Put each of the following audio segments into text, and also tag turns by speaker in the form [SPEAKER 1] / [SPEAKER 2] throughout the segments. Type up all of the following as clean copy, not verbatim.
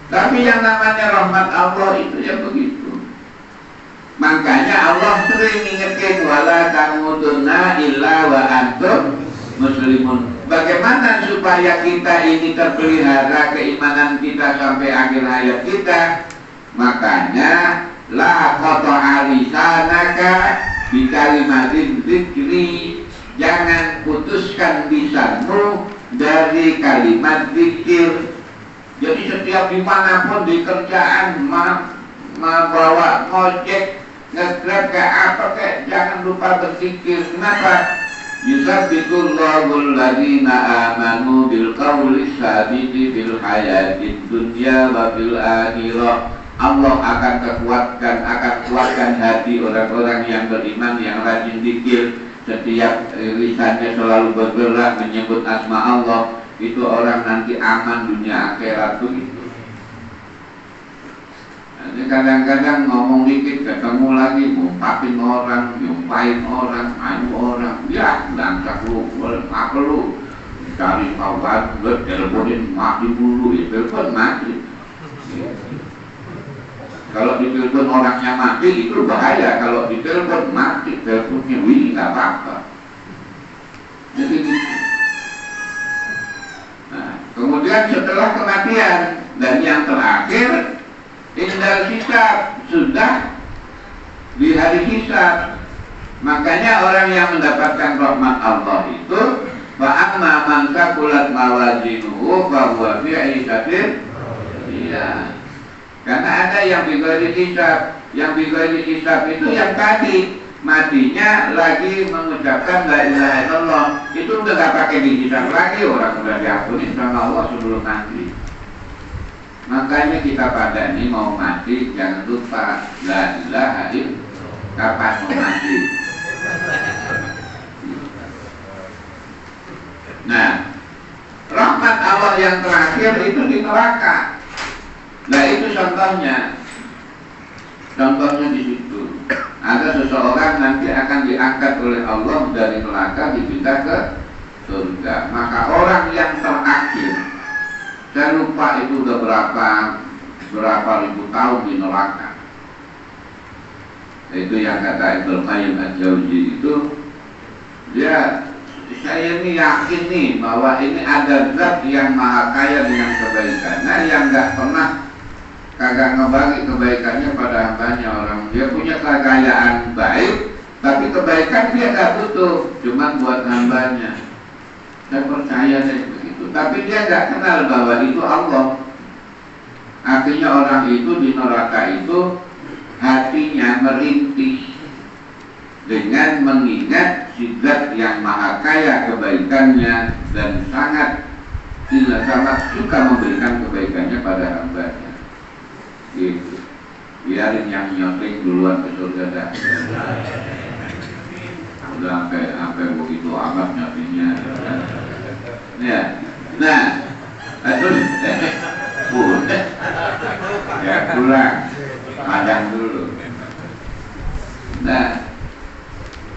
[SPEAKER 1] Tapi yang namanya rahmat Allah itu ya begitu. Makanya Allah sering ingetin wala tamutunna illa wa antum muslimun. Bagaimana supaya kita ini terpelihara keimanan kita sampai akhir hayat kita? Makanya la qata'a lisanaka bi kalimatin dzikri, jangan putuskan lisanmu dari kalimat zikir. Jadi setiap dimanapun di kerjaan, membawa ngojek, nge-grab kayak apa kayak, jangan lupa berzikir. Kenapa? Yusabbitullahul ladzina amanu bil qawli sabiti bil hayatid dunya wa bil akhirah. Allah akan kuatkan hati orang-orang yang beriman, yang rajin zikir. Setiap lisannya selalu bergerak menyebut asma Allah. Itu orang nanti aman dunia akhirat begitu. Nanti kadang-kadang ngomong dikit ketemu lagi, ngumpapin orang, nyumpahin orang, main orang, ya langkah lu, apa lu, cari kawan, lu teleponin mati dulu, ya telepon mati. Kalau ditelepon orangnya mati itu bahaya, kalau ditelepon mati, teleponnya wih nggak apa-apa. Jadi gitu. Nah, kemudian setelah kematian dan yang terakhir indal hisab, sudah di hari hisab. Makanya orang yang mendapatkan rahmat Allah itu fa amma man saqulat mawazinuhu fa huwa fi 'ishatin, iya. Karena ada yang bighairi hisab, yang bighairi hisab itu yang tadi matinya lagi mengucapkan la ilaha illallah, itu udah gak pakai dihisab lagi, orang udah diampuni sama Allah sebelum mati. Makanya kita pada ini mau mati jangan lupa la ilaha illallah. Kapan mau mati? Nah, rahmat Allah yang terakhir itu di neraka. Nah itu contohnya. Contohnya di situ. Ada seseorang nanti akan diangkat oleh Allah dari neraka dipindah ke surga. Maka orang yang terakhir, saya lupa itu udah berapa ribu tahun di neraka. Itu yang kata Ibnu Qayyim al-Jauzi itu, dia, saya ini yakin nih bahwa ini ada zat yang maha kaya dengan kebaikannya, yang nggak pernah kagak ngebagi kebaikannya pada hambanya. Orang dia punya kekayaan baik, tapi kebaikan dia nggak butuh, cuma buat hambanya. Saya percaya deh begitu. Tapi dia nggak kenal bahwa itu Allah. Akhirnya orang itu di neraka itu hatinya merintih dengan mengingat zat yang maha kaya kebaikannya dan sangat suka memberikan kebaikannya pada hambanya. Gitu. Biarin yang nyoteng duluan ke surga dah. Udah sampai begitu amat nyotingnya. Ya. Nah, terus ya pulang, padang dulu. Nah,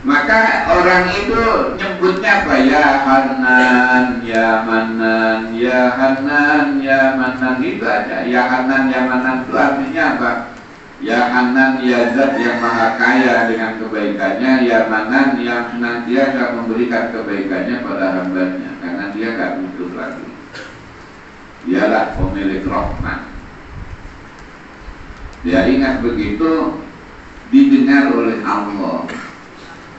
[SPEAKER 1] maka orang itu nyebutnya apa? Ya Hanan, ya Manan, ya Hanan, ya Manan, itu aja. Ya Hanan, ya Manan itu artinya apa? Ya Hanan, ya Zat yang maha kaya dengan kebaikannya. Ya Manan yang senantiasa memberikan kebaikannya pada hambanya, karena dia gak butuh lagi. Dialah pemilik rahmat. Dia ingat begitu, didengar oleh Allah.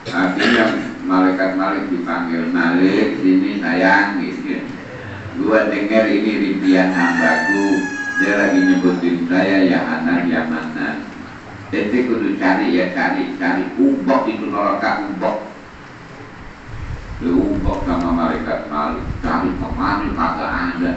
[SPEAKER 1] Artinya malaikat-malaikat dipanggil, Malik sini sayang gitu. Gua dengar ini rintian hambaku, dia lagi nyebutin saya ya Hanan ya Manan. Jadi kudu cari ubok itu neraka ubok. Diubok sama malaikat Malik, cari kemana kagak ada.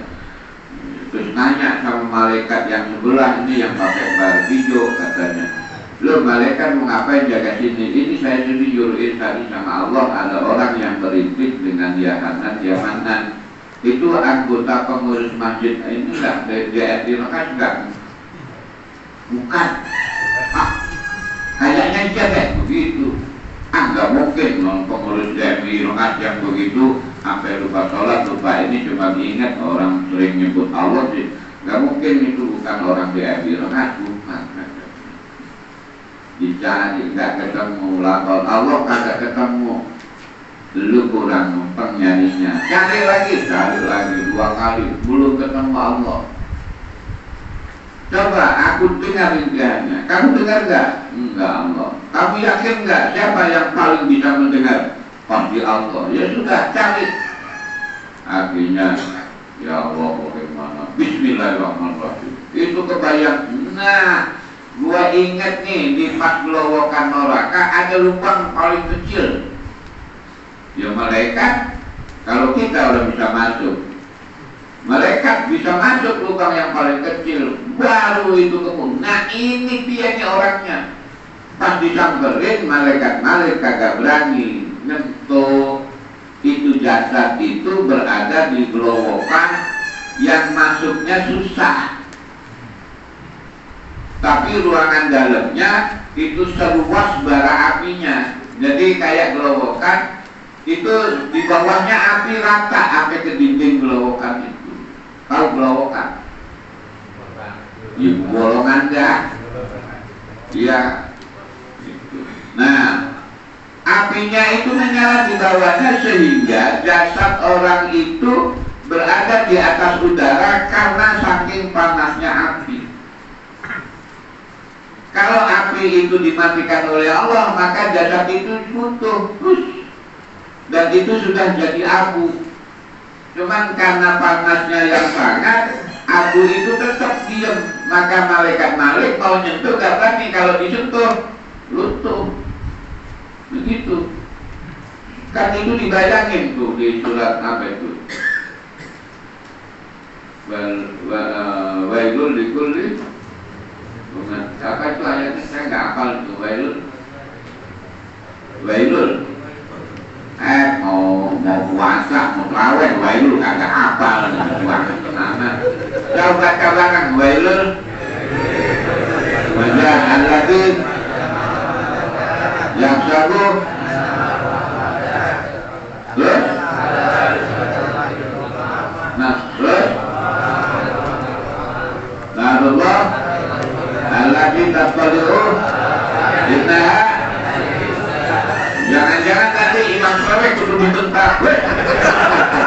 [SPEAKER 1] Terus nanya sama malaikat yang sebelah ini yang pakai bar hijau, katanya, "Loh malaikat mau ngapain jaga sini?" "Ini saya disuruhin tadi sama Allah, ada orang yang berintik dengan ya Hanan ya Manan. Itu anggota pengurus masjid ini enggak DRD Mekah enggak?" "Bukan." "Ah, kayaknya dia kayak begitu." "Ah, enggak mungkin pengurus DRD Mekah yang begitu sampai lupa sholat, lupa ini, cuma diingat orang sering nyebut Allah sih." Gak mungkin itu bukan orang di akhirat, bukan. Dicari gak ketemu, lapor Allah kagak ketemu, lu kurang numpang nyarinya. Cari lagi 2 kali, belum ketemu Allah. Coba aku dengar rintihannya, kamu dengar gak? Enggak Allah. Kamu yakin gak siapa yang paling bisa mendengar? Pasti Allah. Ya sudah, cari. Akhirnya, ya Allah bagaimana? Bismillahirrahmanirrahim. Itu kebayang. Nah, gua inget nih di pas gelowokan neraka ada lubang paling kecil. Ya malaikat, kalau kita udah bisa masuk, malaikat bisa masuk lubang yang paling kecil, baru itu ketemu. Nah ini dia nih orangnya. Pas disamperin malaikat kagak berani nyentuh itu jasad itu berada di gelowokan yang masuknya susah. Tapi ruangan dalamnya itu seluas bara apinya. Jadi kayak gelowokan itu di bawahnya api rata sampai ke dinding gelowokan itu. Tahu gelowokan? Ya, bolongan dah. Iya. Nah, apinya itu menyala di bawahnya sehingga jasad orang itu berada di atas udara karena saking panasnya api. Kalau api itu dimatikan oleh Allah, maka jasad itu runtuh, dan itu sudah jadi abu. Cuman karena panasnya yang sangat, abu itu tetap diam. Maka malaikat Malik mau nyentuh gak berani, kalau disentuh runtuh. Begitu. Kan itu dibayangin tuh di surat apa itu? Wailul likulli, apa itu ayatnya? Saya nggak hafal itu. Wailul. Mau puasa, mau terawih, wailul kagak hafal puasa kenapa? Coba kabarkan wailul. Wajah al-ladin yang sabuh. Terus? Nah, terus? Narullah al-ladin tasbali'u innaha. Jangan-jangan tadi Imam Syafi'i kudu dibentak.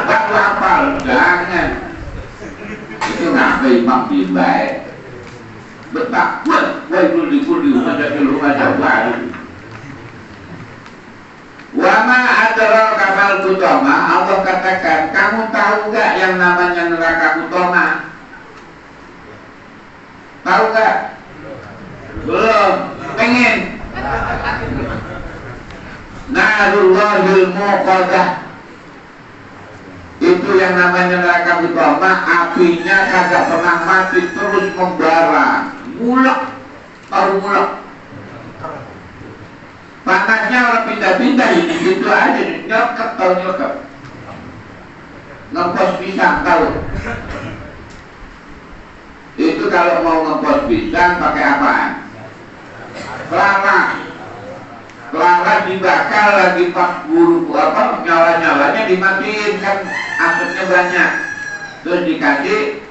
[SPEAKER 1] Aku hafal, jangan. Itu ngapa Imam dibaik? Bentak, wailul likulli humazatin lumazah. Wama adraka kamal kutoma. Allah katakan, kamu tahu gak yang namanya neraka kutoma? Tahu gak? Belum. Pengen? Narullahil muqadah. Itu yang namanya neraka kutoma. Apinya kagak pernah mati, terus membara. Mulek. Tahu mulek? Panasnya orang pindah-pindah ini gitu aja, nyokap tahu nyokap. Ngepos pisang tahu. Itu kalau mau ngepos pisang pakai apaan? Kelapa dibakar lagi pas buru apa nyala-nyalanya dimatiin kan asapnya banyak. Terus dikasih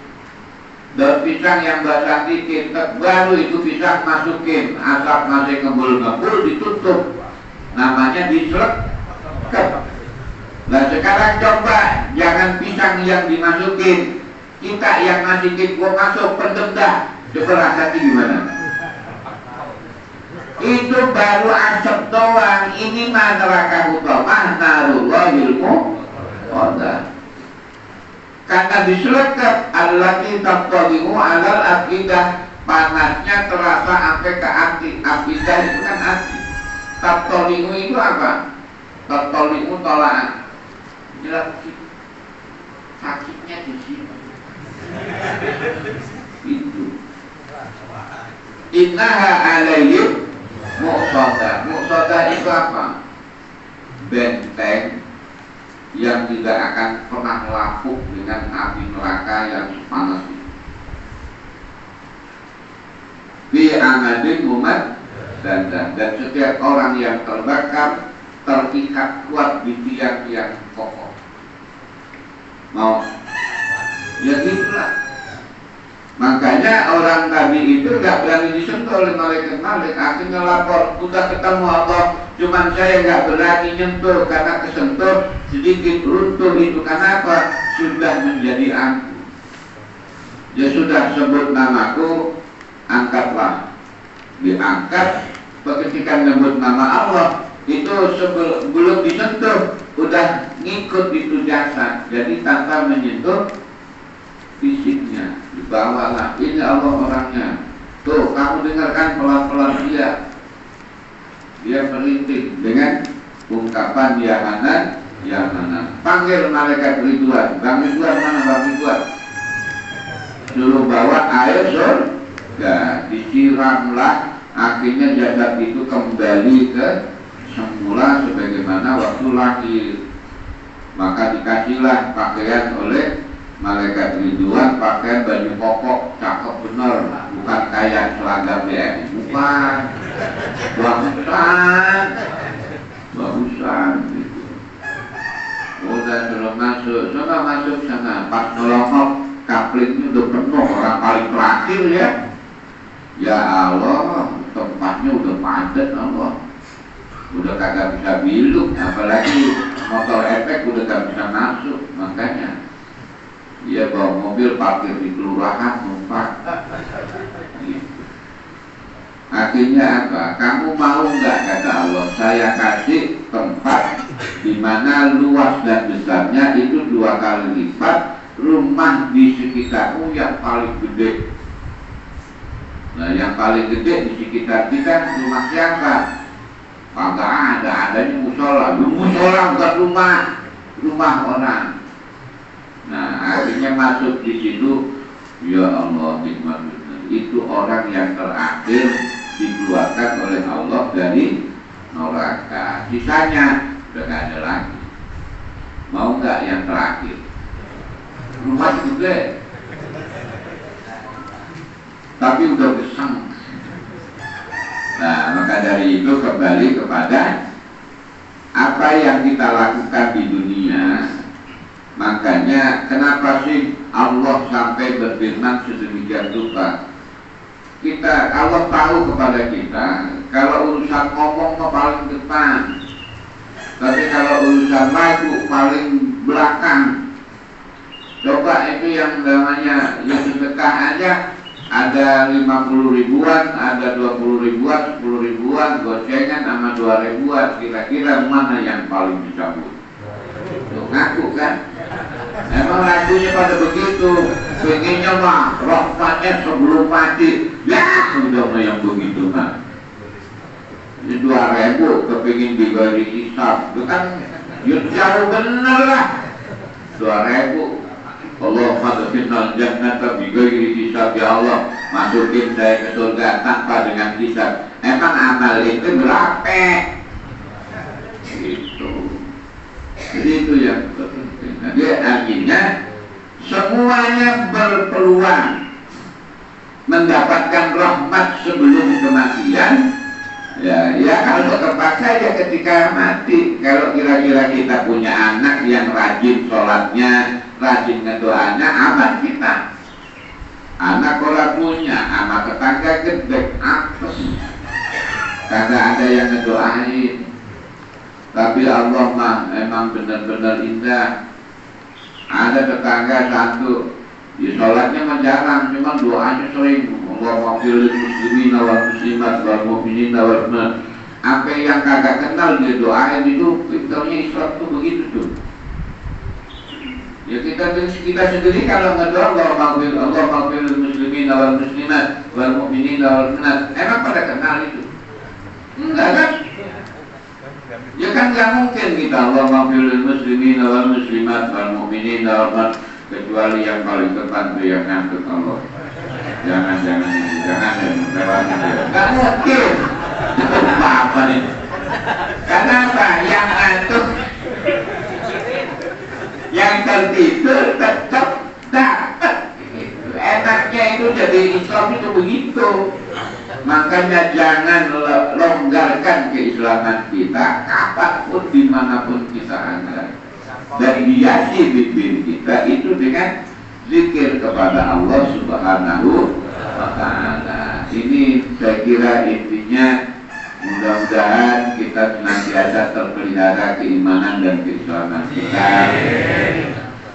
[SPEAKER 1] daun pisang yang basah dikit, baru itu pisang masukin, asap masih ngebul-ngebul, ditutup, namanya diselek. Nah sekarang coba jangan pisang yang dimasukin, kita yang masukin, gua masuk pendem dah, coba rasanya gimana? Itu baru asap doang, ini mah neraka utama, narullahil muqadah. Karena diselekap allati taqtalimu alal aqidah, panasnya terasa sampai ke hati. Aqidah itu kan hati. Taqtalimu itu apa? Taqtalimu tolaan. Jelas sakitnya di sini. Itu. Innaha alaihim muqsadah. Muqsadah itu apa? Benteng yang tidak akan pernah lapuk dengan api neraka yang panas itu. Bi amadin mumat dan setiap orang yang terbakar terikat kuat di tiang yang kokoh. Mau ya gitulah. Makanya orang tadi itu nggak berani disentuh oleh malaikat Malik. Akhirnya lapor, udah ketemu Allah, cuman saya nggak berani nyentuh karena kesentuh sedikit runtuh itu. Karena apa? Sudah menjadi aku. Ya sudah sebut namaku, angkatlah. Diangkat, ketika nyebut nama Allah itu belum disentuh, udah ngikut itu jasad. Jadi tanpa menyentuh fisiknya, dibawalah. Ini Allah orangnya. Tuh, kamu dengarkan pelan-pelan dia merintih dengan ungkapan ya Hanan, ya Hanan. Panggil malaikat Ridwan. Bang Ridwan mana Bang Ridwan? Suruh bawa air surga, disiramlah. Akhirnya jasad itu kembali ke semula sebagaimana waktu lahir. Maka dikasihlah pakaian oleh malaikat Ridwan, pakaian baju koko, cakep bener, bukan kayak seragam BM, bukan, bagusan gitu. Udah suruh masuk, sana, pas nolongok, kaplingnya udah penuh, orang paling terakhir ya. Ya Allah, tempatnya udah padat Allah, udah kagak bisa biluk, apalagi motor efek udah gak bisa masuk, makanya dia bawa mobil parkir di kelurahan numpang. Akhirnya apa? Kamu mau nggak, kata Allah, saya kasih tempat di mana luas dan besarnya itu 2 kali lipat rumah di sekitarmu yang paling gede. Nah, yang paling gede di sekitar kita rumah siapa? Kagak adanya musola. Musola bukan rumah orang. Nah, akhirnya masuk di situ. Ya Allah, nikmat benar. Itu orang yang terakhir dikeluarkan oleh Allah dari neraka. Sisanya udah gak ada lagi. Mau nggak yang terakhir? Rumah gede, tapi udah besar. Nah, maka dari itu kembali kepada apa yang kita lakukan di dunia. Makanya kenapa sih Allah sampai berfirman sedemikian rupa? Allah tahu kepada kita kalau urusan ngomong paling depan, tapi kalau urusan lagu paling belakang. Coba itu yang namanya yang sedekah aja ada 50 ribuan, ada 20 ribuan, 10 ribuan, gocengan sama 2 ribuan. Kira-kira mana yang paling dicabut? Tuh, ngaku kan? Emang lagunya pada begitu, pengennya mah rahmatnya sebelum mati. Ya udah mah yang begitu mah. Ini 2.000 kepingin diberi hisab, itu kan jauh bener lah. 2.000. Allah madfinal jannata bighairi hisab, ya Allah masukin saya ke surga tanpa dengan hisab. Emang amal itu berapa? Gitu. Jadi itu yang penting. Nah, dia artinya semuanya berpeluang mendapatkan rahmat sebelum kematian. Ya kalau terpaksa ya ketika mati. Kalau kira-kira kita punya anak yang rajin sholatnya, rajin ngedoanya, aman kita. Anak orang punya, sama tetangga gede, apes, kagak ada yang ngedoain. Tapi Allah mah emang benar-benar indah. Ada tetangga satu, di sholatnya mah jarang, cuma doanya sering. Allahumma fil muslimin wal muslimat wal mu'minin wal mu'minat. Sampai yang kagak kenal dia doain itu, pintarnya Islam tuh begitu tuh. Ya kita sendiri kalau ngedoa Allahumma fil muslimin wal muslimat wal mu'minin wal mu'minat, emang pada kenal itu? Enggak kan? Ya kan nggak mungkin kita Allahumma fil muslimin wal muslimat wal mu'minin wal mu'minat, kecuali yang paling depan tuh yang ngangkut Allah. Jangan lewatnya dia. Nggak mungkin. Apa nih? Kenapa? Yang ngantuk, yang tertidur tetap dapat. Enaknya itu jadi Islam itu begitu. Makanya jangan longgarkan keislaman kita kapanpun dimanapun kita ada. Dan hiasi bibir kita itu dengan zikir kepada Allah Subhanahu wa Ta'ala. Ini saya kira intinya. Mudah-mudahan kita senantiasa terpelihara keimanan dan keislaman kita,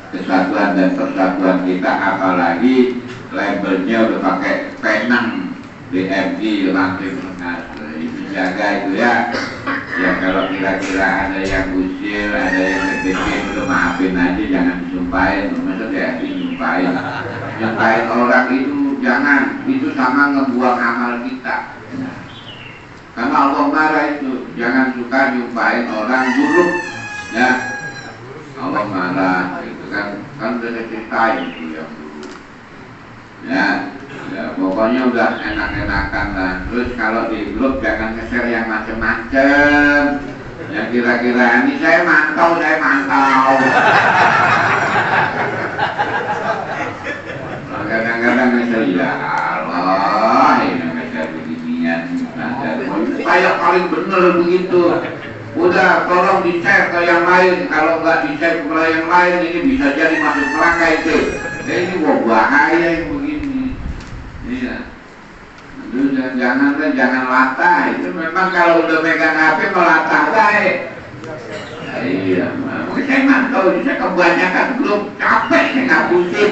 [SPEAKER 1] kesatuan dan persatuan kita, apalagi labelnya udah pakai penang DMI lantai bernas. Itu jaga itu ya. Ya kalau kira-kira ada yang usil, ada yang sedikit, udah maafin aja, jangan disumpahin. Masa DMI nyumpahin? Nyumpahin orang itu jangan, itu sama ngebuang amal kita. Karena Allah marah itu, jangan suka nyumpahin orang buruk, ya. Allah marah, itu kan udah ceritain itu yang dulu. Ya, pokoknya udah enak-enakan lah. Terus kalau di grup jangan nge-share yang macem-macem. Ya kira-kira ini saya mantau. Kadang-kadang nge-share ya Allah, ini nge-share beginian. Kayak paling bener begitu. Udah tolong di-share ke yang lain. Kalau nggak di-share ke yang lain, ini bisa jadi masuk neraka itu. Ini bahaya yang begini. Iya. Jangan latah. Itu memang kalau udah megang HP melatah baik. Iya. Saya mantau. Saya kebanyakan belum capek. Saya ngapusin.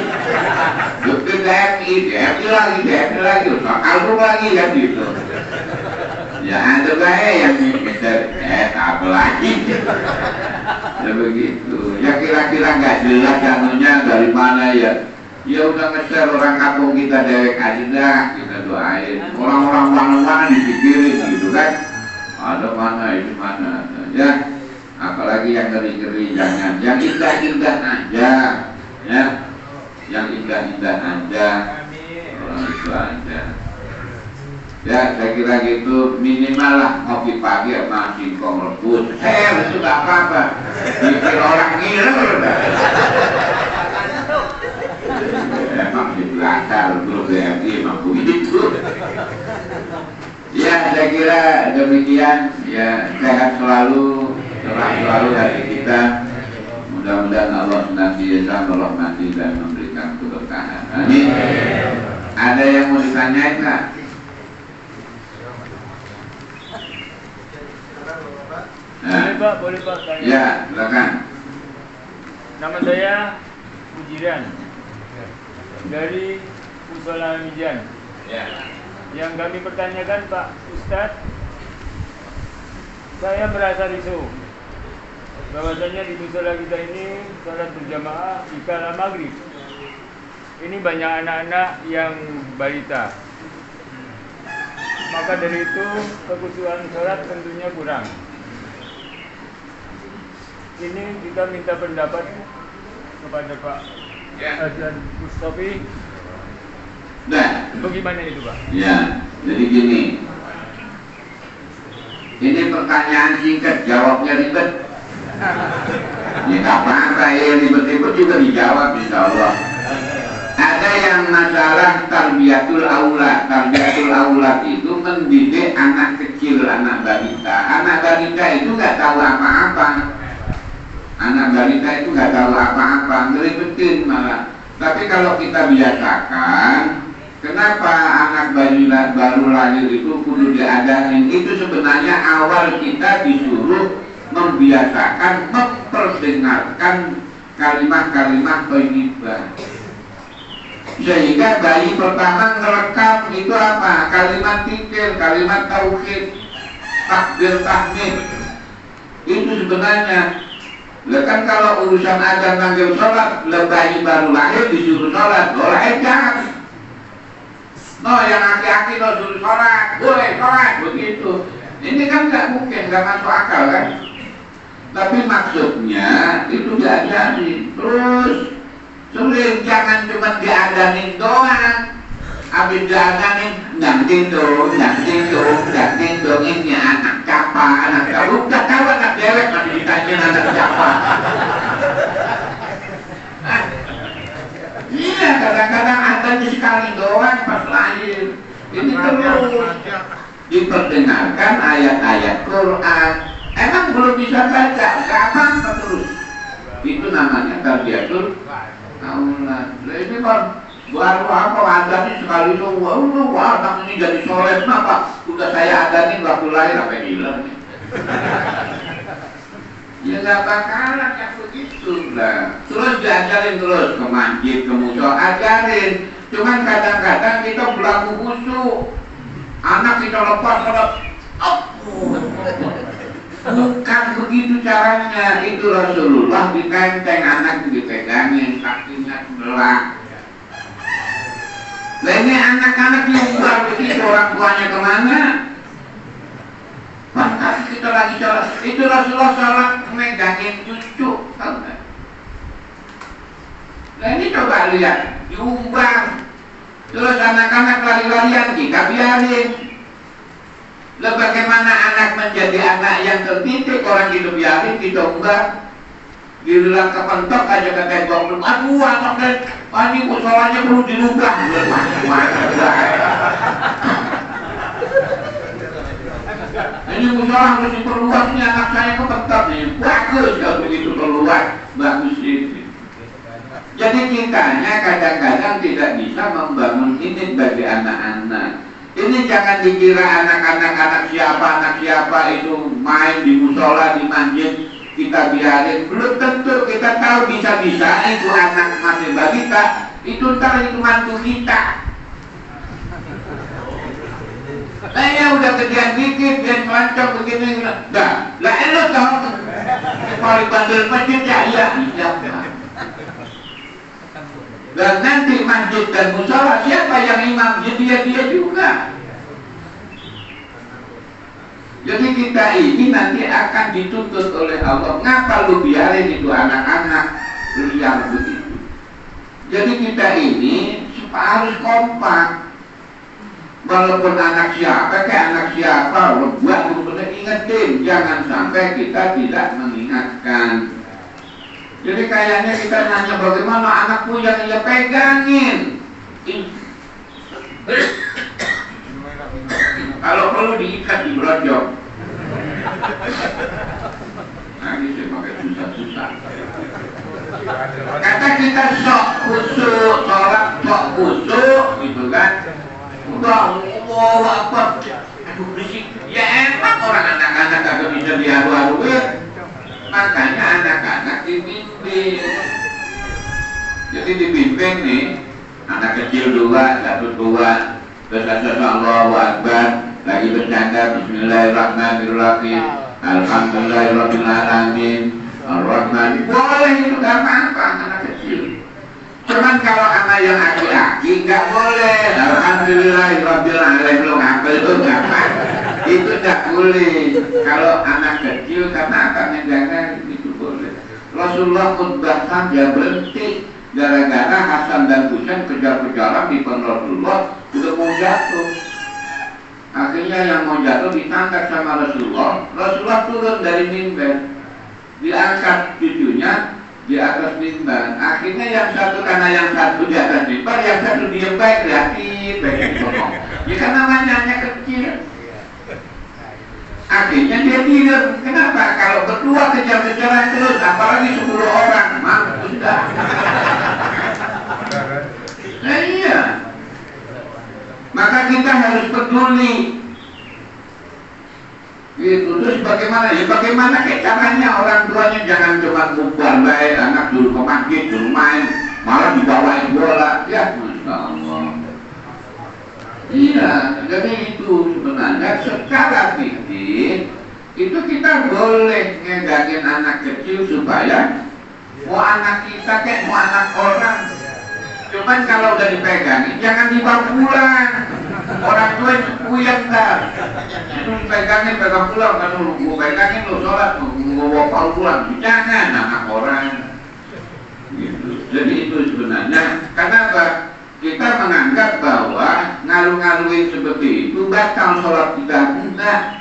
[SPEAKER 1] Lebih DMI lagi. Kalau lagi kan gitu. Ya ada baik yang kita apa lagi ya begitu ya kira-kira nggak jelas anunya dari mana ya udah nge-share orang kampung kita dewek aja dah kita doain orang-orang mana-mana dipikirin gitu kan ada mana ini mana ya apalagi yang ngeri-ngeri jangan yang indah-indah aja ya yang indah-indah aja orang itu aja. Ya, saya kira gitu minimal lah ngopi pagi sama singkong rebus. Itu gak apa-apa. Bikin orang gila udah. Emang di belakang grup DMI emang begitu. Ya, saya kira demikian. Ya, sehat selalu, cerah selalu hati kita. Mudah-mudahan Allah senantiasa merahmati dan memberikan keberkahan. Amin. Ada yang mau ditanyain nggak?
[SPEAKER 2] Boleh Pak tanya.
[SPEAKER 1] Ya, silakan.
[SPEAKER 2] Nama saya Pujiran dari Musola Mijan.
[SPEAKER 1] Ya.
[SPEAKER 2] Yang kami pertanyakan Pak Ustadz, saya merasa risau bahwasanya di musola kita ini salat berjamaah di kala maghrib. Ini banyak anak-anak yang balita. Maka dari itu kekhusyuan salat tentunya kurang. Ini kita minta pendapat kepada Pak Azan Mustafi.
[SPEAKER 1] Nah,
[SPEAKER 2] bagaimana itu Pak?
[SPEAKER 1] Ya, jadi gini. Ini pertanyaan singkat, jawabnya ribet. Ya apa-apa ya, ribet-ribet juga dijawab insya Allah. Ada yang masalah tarbiyatul aulad. Tarbiyatul aulad itu mendidik anak kecil, anak balita. Anak balita itu nggak tahu apa-apa. Anak balita itu nggak tahu apa-apa, ngeribetin malah. Tapi kalau kita biasakan, kenapa anak baru lahir itu kudu diadain? Itu sebenarnya awal kita disuruh membiasakan, memperdengarkan kalimat-kalimat thayyibah. Sehingga bayi pertama ngerekam itu apa? Kalimat zikir, kalimat tauhid, takbir, tahmid. Itu sebenarnya. Kan kalau urusan azan manggil sholat, bayi baru lahir disuruh sholat, boleh jangan. No, yang aki-aki no suruh sholat, boleh sholat, begitu. Ini kan nggak mungkin, nggak masuk akal kan. Tapi maksudnya itu diajarin. Terus sering jangan cuma diadanin doang. Habis diadanin ganti dong ini anak capa, anak tahu, udah tahu anak dewek masih ditanya anak capa. Iya, kadang-kadang adanya sekali doang pas lahir. Ini terus diperdengarkan ayat-ayat Quran. Emang belum bisa baca, kapan terus? Itu namanya tarbiyatul aulad. Nah ini kan baru apa adanya sekali itu, wah anak ini jadi soleh, kenapa? Udah saya adanin waktu lahir apa hilang nih? Ya nggak bakalan yang begitu lah. Terus diajarin terus ke masjid, ke musola, ajarin. Cuman kadang-kadang kita berlaku khusyuk. Anak kita lepas kalau bukan begitu caranya. Itu Rasulullah ditenteng, anak dipegangin, kakinya sebelah. Nah ini anak-anak diubah begitu, orang tuanya kemana? Bahkan kita lagi sholat, itu Rasulullah sholat megangin cucu, tahu nggak? Nah ini coba lihat, diubah. Terus anak-anak lari-larian kita biarin. Lalu bagaimana anak menjadi anak yang tertitik, orang kita biarin, kita ubah. Giliran kepentok aja ke tembok belum, aduh anaknya, ini musolanya perlu dirubah. Ini musola harus diperluas, ini anak saya kepentok nih, bagus kalau begitu keluar, bagus ini. Jadi kitanya kadang-kadang tidak bisa membangun ini bagi anak-anak. Ini jangan dikira anak siapa itu main di musola, di masjid, kita biarin. Belum tentu, kita tahu bisa-bisa itu anak masih balita, itu ntar itu mantu kita. Saya udah gedean dikit, dia melancong begini, dah, lah elo tahu, paling bandel masjid ya, iya. Dan nanti masjid dan musola siapa yang imam? Ya dia juga. Jadi kita ini nanti akan dituntut oleh Allah. Ngapa lu biarin itu anak-anak liar begitu? Jadi kita ini harus kompak. Walaupun anak siapa, buat benar-benar ingetin. Jangan sampai kita tidak mengingatkan. Jadi kayaknya kita nanya bagaimana anakku yang ia pegangin. Kalau perlu diikat di brojok. Nah ini saya pakai susah-susah. Kata kita sok khusyuk, sholat sok khusyuk, gitu kan. Udah, apa? Aduh berisik. Ya enak orang anak-anak kagak bisa diadu-aduin. Makanya anak-anak dibimbing. Jadi dibimbing nih, anak kecil dua, satu tua, terus Allahu Akbar, lagi bercanda Bismillahirrahmanirrahim, Alhamdulillahirrahmanirrahim, Ar-Rahman. Boleh itu gak apa-apa anak kecil. Cuman kalau anak yang aki-aki nggak boleh. Alhamdulillahirrahmanirrahim, lo ngapel lo ngapel. Itu tidak boleh. Kalau anak kecil karena akan menjaga itu boleh. Rasulullah khutbah saja berhenti gara-gara Hasan dan Husain kejar-kejaran di depan Rasulullah udah mau jatuh. Akhirnya yang mau jatuh ditangkap sama Rasulullah. Rasulullah turun dari mimbar, diangkat cucunya di atas mimbar. Akhirnya yang satu karena yang satu di atas mimbar, yang satu diem baik kreatif, baik ngomong. Ya kan namanya hanya kecil. Akhirnya dia tidur. Kenapa? Kalau berdua kejar-kejaran terus, apalagi 10 orang, mampus dah. Nah iya. Maka kita harus peduli. Gitu. Terus bagaimana? Ya bagaimana caranya orang tuanya jangan cuma bubar baik anak dulu ke masjid, dulu main, malah dibawain bola. Ya, Masya Allah. Iya, jadi itu sebenarnya secara fikih itu kita boleh ngedagin anak kecil supaya mau anak kita kayak mau anak orang. Cuman kalau udah dipegangin jangan dibawa pulang. Orang tua itu puyeng dah. Itu pegangin pegang pulang kan lu pegangin lu sholat lu bawa pulang. Jangan anak orang. Gitu. Jadi itu sebenarnya kenapa? Kita menganggap bahwa ngalu-ngaluin seperti itu batal sholat kita, enggak.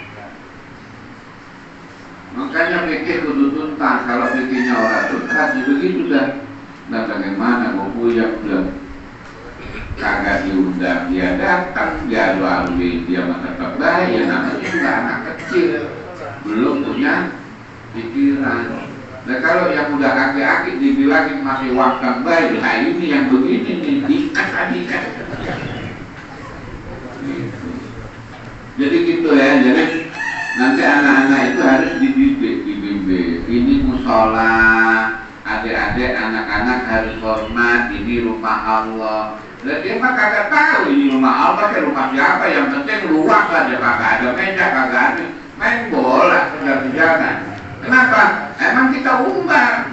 [SPEAKER 1] Makanya pikir kudu tuntas. Kalau pikirnya orang tuntas begitu dah. Nah bagaimana mau puyak udah kagak diundang, dia datang, dia adu-aduin, dia tetap baik, ya namanya juga anak kecil, belum punya pikiran. Nah kalau yang udah aki-aki dibilangin masih wakang baik, nah ini yang begini nih, dikat. Gitu. Jadi gitu ya, jadi nanti anak-anak itu harus dibimbing. Ini musola, adik-adik, anak-anak harus hormat, ini rumah Allah. Dan dia mah kagak tahu ini rumah Allah, ke rumah siapa, yang penting luas aja, kagak ada meja, kagak ada main bola, sudah jalan. Kenapa? Emang kita umbar,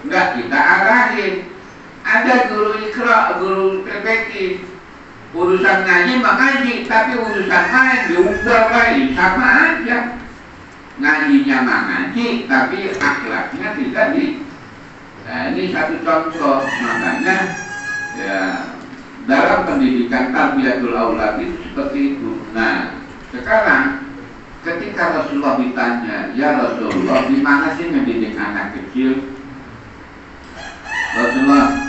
[SPEAKER 1] enggak kita arahin. Ada guru ikra, guru PPK, urusan ngaji mah ngaji, tapi urusan main diumbar lagi, sama aja. Ngajinya mah ngaji, tapi akhlaknya tidak di. Nah, ini satu contoh, makanya ya dalam pendidikan tarbiyatul aulad itu seperti itu. Nah, sekarang ketika Rasulullah ditanya, ya Rasulullah, di mana sih mendidik anak kecil? Rasulullah,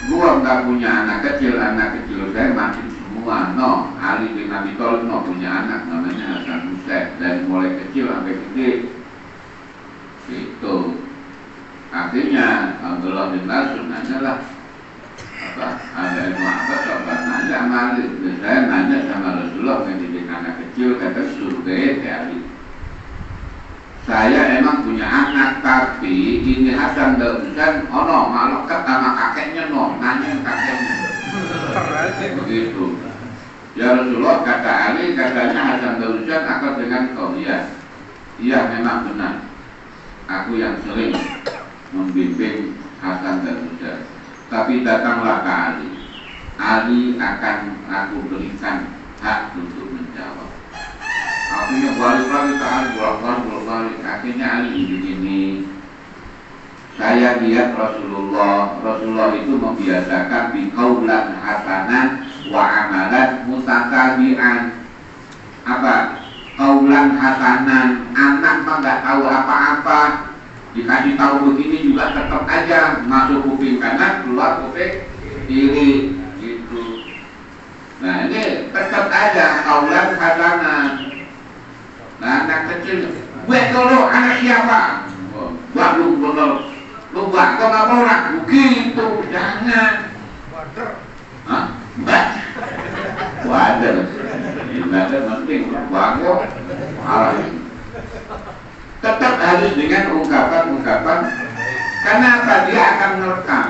[SPEAKER 1] gua nggak punya anak kecil saya mati semua. No, Ali bin Abi Thalib no punya anak namanya Hasan Hussein, dari mulai kecil sampai gede. Itu akhirnya Abdullah bin Mas'ud nanya lah, apa ada ilmu apa nanya sama Ali. Saya nanya sama Rasulullah mendidik anak kecil, kata surga ya Ali. Saya emang punya anak, tapi ini Hasan dan Husain malekat sama kakeknya nanya kakeknya. Begitu. Ya Rasulullah, kata Ali, katanya Hasan dan Husain akan dengan kau. Iya memang benar. Aku yang sering membimbing Hasan dan Husain. Tapi datanglah ke Ali. Ali akan aku berikan hak untuk menjawab. Akhirnya balik lagi ke Ali, bolak-balik. Akhirnya Ali begini. Saya lihat Rasulullah itu membiasakan biqaulan hasanan wa amalan mutatabi'an. Apa? Qaulan hasanan, anak mah nggak tahu apa-apa. Dikasih tahu begini juga tetap aja masuk kuping kanan, keluar kuping kiri gitu. Nah ini tetap aja qaulan hasanan. Nah anak kecil, gue dulu anak siapa? Wah lu gak mau lah, begitu, jangan. Hah? Wader. Wader penting, bagus. Tetap harus dengan ungkapan-ungkapan. Kenapa dia akan merekam?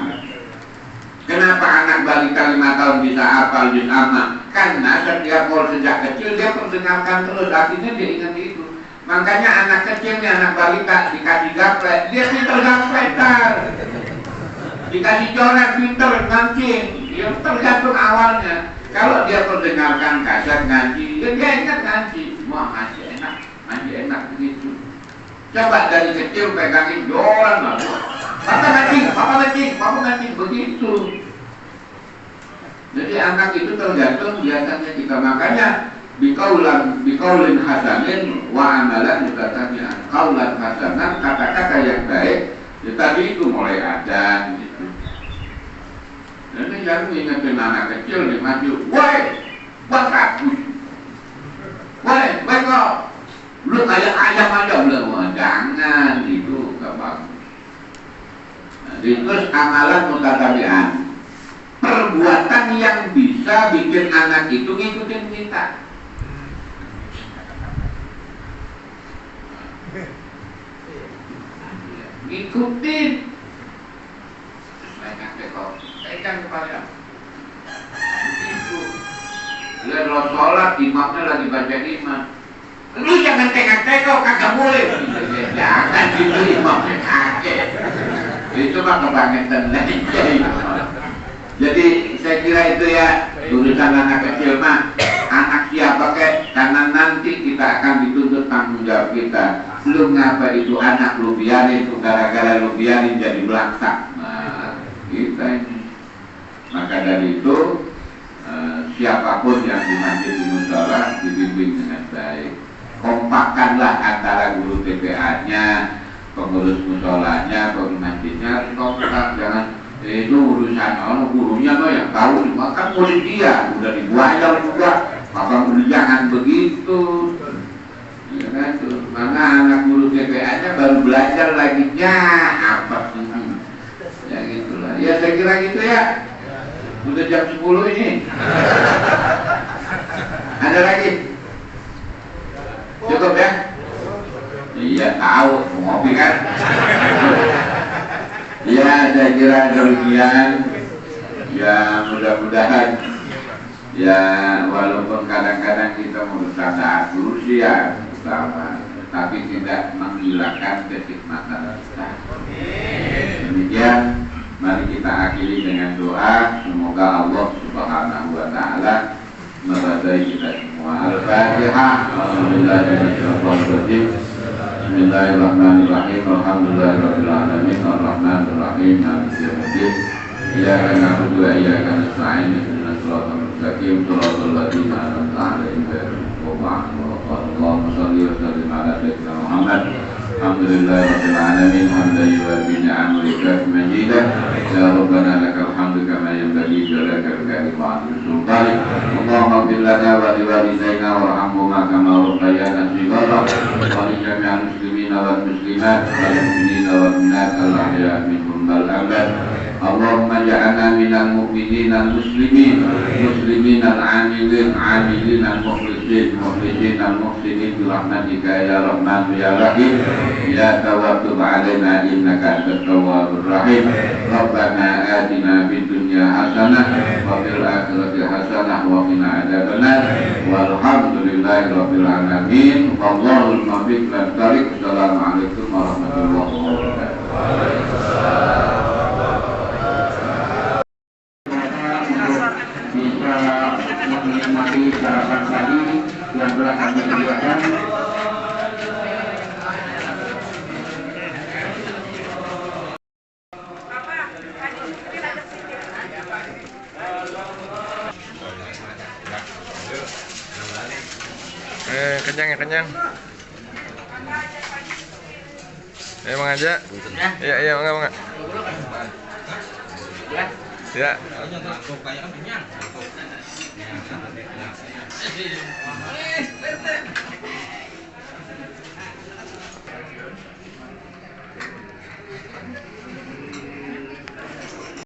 [SPEAKER 1] Kenapa anak balita 5 tahun bisa hafal juz amma? Karena setiap sejak kecil dia perdengarkan terus, artinya dia ingat itu. Makanya anak kecilnya, anak balita dikasih gaplek, dia pintar gapletar. Dikasih coret, pintar ngancing. Dia tergantung awalnya. Kalau dia perdengarkan kaset ngaji, dia ingat ngaji. Wah ngaji enak begitu. Coba dari kecil pegangin joran lah. Papa ngaji, begitu. Jadi anak itu tergantung biasanya kita, makanya biqaulin hasanin wa amalan mutatabi'an. Qaulan hasanan, kata-kata yang baik, ya tadi itu mulai ada gitu. Jadi jangan ingetin anak kecil nih maju, woi, bakat, woi, bengok, lu kayak ayam aja belum, jangan itu gak bagus. Nah, terus amalan mutatabi'an, perbuatan yang bisa bikin anak itu ngikutin kita. Ngikutin. Tekan kepala. Begitu. Lihat lo sholat, imamnya lagi baca iman. Lu jangan tengok-tengok, kagak boleh. Jangan gitu imamnya kaget. Itu mah kebangetan aja. Jadi saya kira itu ya urusan anak kecil mah. Anak siapa kek, karena nanti kita akan dituntut tanggung jawab kita. Lu ngapa itu anak lu biarin, itu gara-gara lu biarin jadi belangsak. Nah, kita ini. Maka dari itu siapapun yang di masjid di mushola dibimbing dengan baik. Kompakkanlah antara guru TPA-nya, pengurus musholanya, pengurus masjidnya, kompak, jangan itu urusan orang gurunya tuh yang tahu, maka boleh dia udah dibuayal juga, maka jangan begitu. Ya kan tuh, mana anak guru TPA-nya baru belajar ada lagi ya apa ya gitulah ya, saya kira gitu ya. Udah jam 10 ini. Ada lagi? Cukup ya? Iya tahu mau ngopi kan? Ya saya kira demikian. Ya mudah-mudahan ya walaupun kadang-kadang kita berusaha kursi ya utama, tapi tidak menghilangkan kenikmatan kita. Demikian, mari kita akhiri dengan doa. Semoga Allah Subhanahu wa Ta'ala meridai kita semua. Al-Fatihah. Bismillahirrahmanirrahim. Alhamdulillahirabbil alamin. Arrahmanirrahim. Maliki yaumiddin. Iyyaka na'budu wa iyyaka nasta'in. Ihdinas siratal mustaqim. Shiratal ladzina an'amta 'alaihim ghairil maghdubi 'alaihim waladdallin. Allahumma shalli wa sallim 'ala sayyidina Muhammad. Alhamdulillahirabbil alamin. Hamdan yuwaffi ni'amahu wa yukafi majidah. Ya Rabbana lakal hamdu kama yanbaghi li jalalika wa 'azimi sultanik. Allahumma ighfir lana wa liwalidayna warhamhuma kama rabbayana shighara. Wa li jami'il muslimina wal muslimat wal mu'minina wal mu'minat al-ahya'i minhum wal amwat. Allahumma ja'alna minal mu'minin al-muslimin, muslimin al-amilin, amilin al-mukhlisin, mukhlisin al-muhsinin birahmatika ya Rahman ya Rahim ya Tawwab alaina innaka antat tawwabur rahim. Rabbana atina fid dunya hasanah wa fil akhirati hasanah wa qina adzabannar. Walhamdulillahi rabbil alamin. Wallahul muwaffiq ila thoriq. Assalamualaikum warahmatullahi wabarakatuh. Menikmati sarapan pagi yang telah kami sediakan.
[SPEAKER 3] Kenyang ya kenyang. Mang aja. Iya Mang. Ya. Kayaknya kan kenyang.